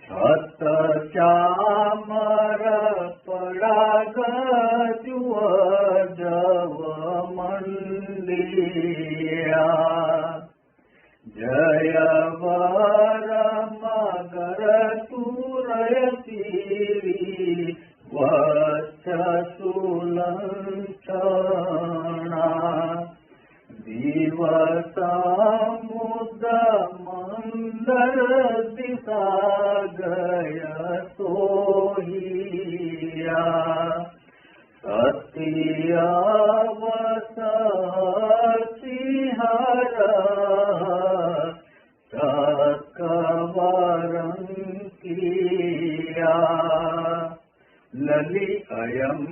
छत चामर पराग जव मंडिया जय वर मगर तुरयती वत्स सुलंक्षणा दिवस मुद मंदर दिशा गय सोहिया सत्यवस सिंहर चकवरंकिया ललि अयम्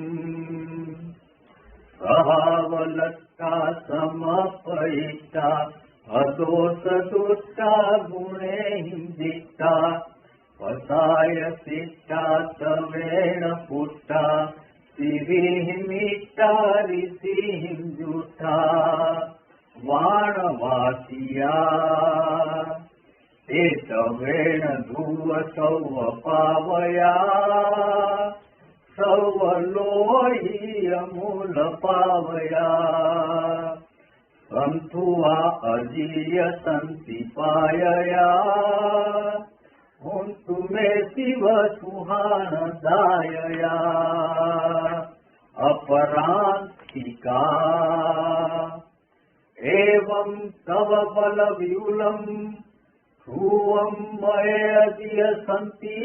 सहावलत्ता समपयिता अदोष दुष्टा गुणे हिंदिता पसाय शिष्टा तवेण पुष्टा सिरिहिमिता ऋषिहिंजुषा वाणवासिया ते तवेण धुव सौव पावया सौवलोहि अमूल पावया संतुआ अजीय संति पायया हुंतु मे शिव सुहान दायया अपरांतिका एवं तव बल व्यूलम ध्रुवं मये अजीय संति